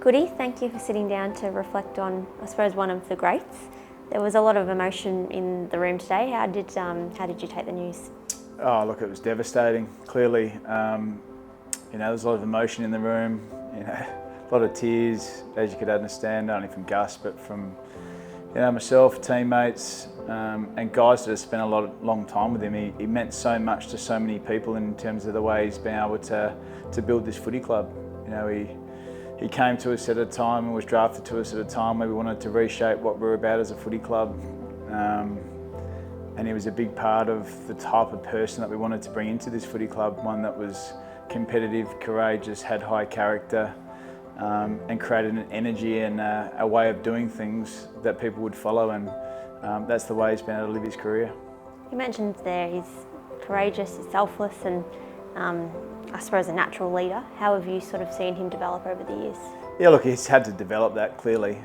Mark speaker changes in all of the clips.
Speaker 1: Goody, thank you for sitting down to reflect on, I suppose, one of the greats. There was a lot of emotion in the room today. How did you take the news?
Speaker 2: Oh, look, it was devastating. Clearly, there's a lot of emotion in the room. A lot of tears, as you could understand, not only from Gus, but from myself, teammates, and guys that have spent a long time with him. He meant so much to so many people in terms of the way he's been able to build this footy club. He came to us at a time and was drafted to us at a time where we wanted to reshape what we're about as a footy club. And he was a big part of the type of person that we wanted to bring into this footy club, one that was competitive, courageous, had high character, and created an energy and a way of doing things that people would follow, and that's the way he's been able to live his career.
Speaker 1: You mentioned there he's courageous, he's selfless, and I suppose a natural leader. How have you sort of seen him develop over the years?
Speaker 2: Yeah, look, he's had to develop that clearly.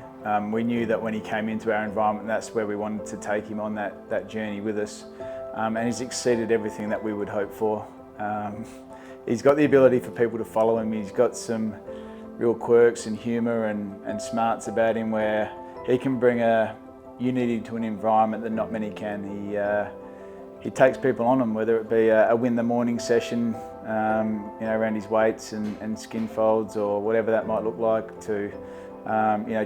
Speaker 2: We knew that when he came into our environment, that's where we wanted to take him on that journey with us, and he's exceeded everything that we would hope for. He's got the ability for people to follow him. He's got some real quirks and humour and smarts about him where he can bring a unity to an environment that not many can. He takes people on him, whether it be a win the morning session, around his weights and skin folds or whatever that might look like, to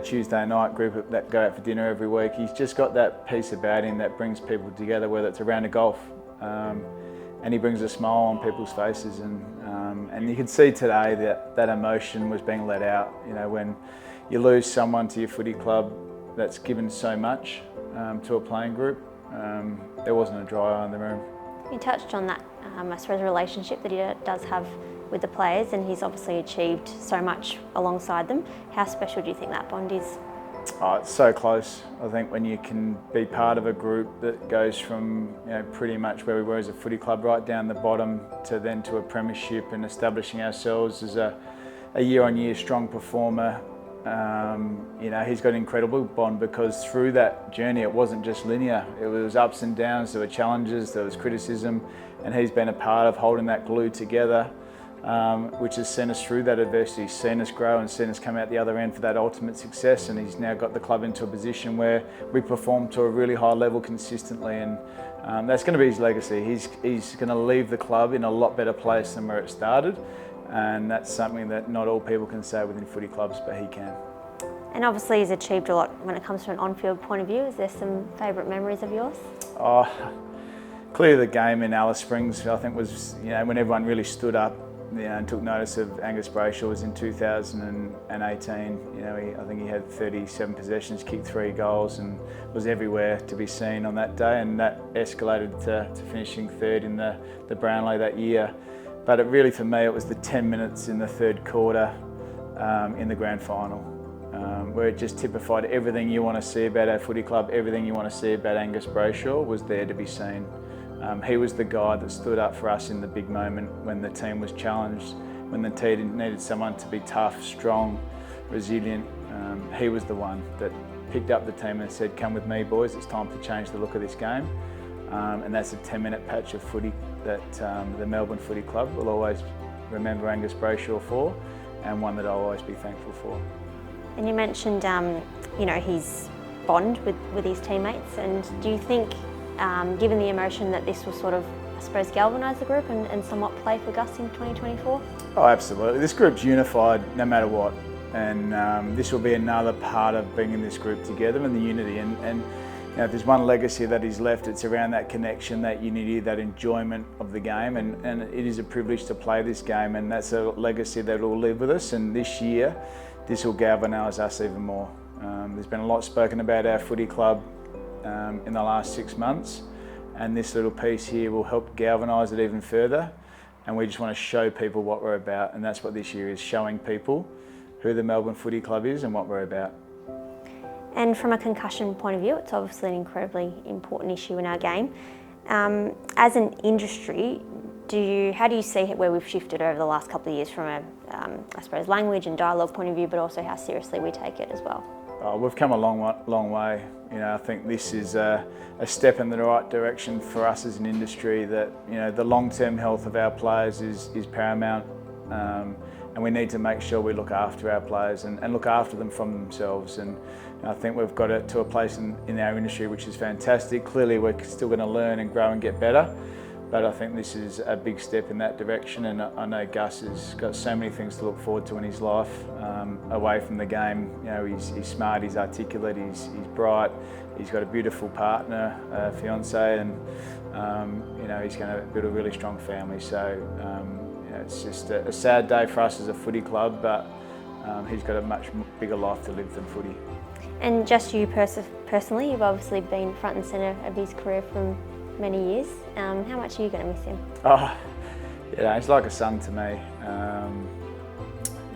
Speaker 2: Tuesday night group that go out for dinner every week. He's just got that piece about him that brings people together, whether it's a round of golf, and he brings a smile on people's faces, and you could see today that emotion was being let out. When you lose someone to your footy club that's given so much to a playing group, there wasn't a dry eye in the room.
Speaker 1: You touched on that, I suppose, relationship that he does have with the players, and he's obviously achieved so much alongside them. How special do you think that bond is?
Speaker 2: Oh, it's so close. I think when you can be part of a group that goes from pretty much where we were as a footy club right down the bottom to a premiership and establishing ourselves as a year-on-year strong performer. He's got an incredible bond, because through that journey it wasn't just linear. It was ups and downs, there were challenges, there was criticism, and he's been a part of holding that glue together, which has seen us through that adversity, seen us grow and seen us come out the other end for that ultimate success. And he's now got the club into a position where we perform to a really high level consistently, and that's going to be his legacy. He's going to leave the club in a lot better place than where it started, and that's something that not all people can say within footy clubs, but he can.
Speaker 1: And obviously he's achieved a lot when it comes from an on-field point of view. Is there some favourite memories of yours?
Speaker 2: Oh, clearly the game in Alice Springs, I think, was when everyone really stood up and took notice of Angus Brayshaw. Was in 2018. I think he had 37 possessions, kicked 3 goals, and was everywhere to be seen on that day. And that escalated to finishing third in the Brownlow that year. But for me, it was the 10 minutes in the third quarter in the grand final, where it just typified everything you want to see about our footy club, everything you want to see about Angus Brayshaw was there to be seen. He was the guy that stood up for us in the big moment when the team was challenged, when the team needed someone to be tough, strong, resilient. He was the one that picked up the team and said, "Come with me, boys, it's time to change the look of this game." And that's a 10-minute patch of footy that the Melbourne Footy Club will always remember Angus Brayshaw for, and one that I'll always be thankful for.
Speaker 1: And you mentioned his bond with his teammates, and do you think, given the emotion, that this will sort of, I suppose, galvanise the group and somewhat play for Gus in 2024? Oh,
Speaker 2: absolutely. This group's unified no matter what, and this will be another part of bringing this group together and the unity. And if there's one legacy that he's left, it's around that connection, that unity, that enjoyment of the game, and it is a privilege to play this game, and that's a legacy that will live with us. And this year, this will galvanise us even more. There's been a lot spoken about our footy club in the last 6 months, and this little piece here will help galvanise it even further. And we just want to show people what we're about, and that's what this year is, showing people who the Melbourne Footy Club is and what we're about.
Speaker 1: And from a concussion point of view, it's obviously an incredibly important issue in our game. As an industry, how do you see where we've shifted over the last couple of years from a, I suppose, language and dialogue point of view, but also how seriously we take it as well?
Speaker 2: We've come a long way. I think this is a step in the right direction for us as an industry. That the long-term health of our players is paramount, and we need to make sure we look after our players and look after them from themselves. And I think we've got it to a place in our industry which is fantastic. Clearly we're still going to learn and grow and get better, but I think this is a big step in that direction, and I know Gus has got so many things to look forward to in his life away from the game. You know, he's smart, he's articulate, he's bright, he's got a beautiful partner, fiance, and you know, he's going to build a really strong family. So you know, it's just a sad day for us as a footy club, but he's got a much bigger life to live than footy.
Speaker 1: And just you personally, you've obviously been front and centre of his career for many years. How much are you going to miss him?
Speaker 2: Oh, yeah, he's like a son to me.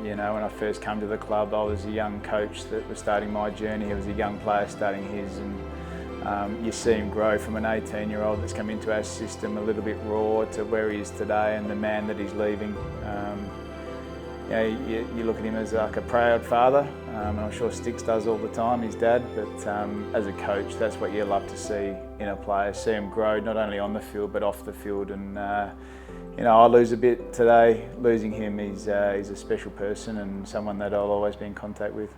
Speaker 2: You know, when I first came to the club, I was a young coach that was starting my journey. He was a young player starting his, and you see him grow from an 18-year-old that's come into our system a little bit raw to where he is today and the man that he's leaving. You know, you look at him as like a proud father, and I'm sure Sticks does all the time, his dad, but as a coach, that's what you love to see in a player, see him grow not only on the field but off the field. And you know, I lose a bit today losing him. He's a special person and someone that I'll always be in contact with.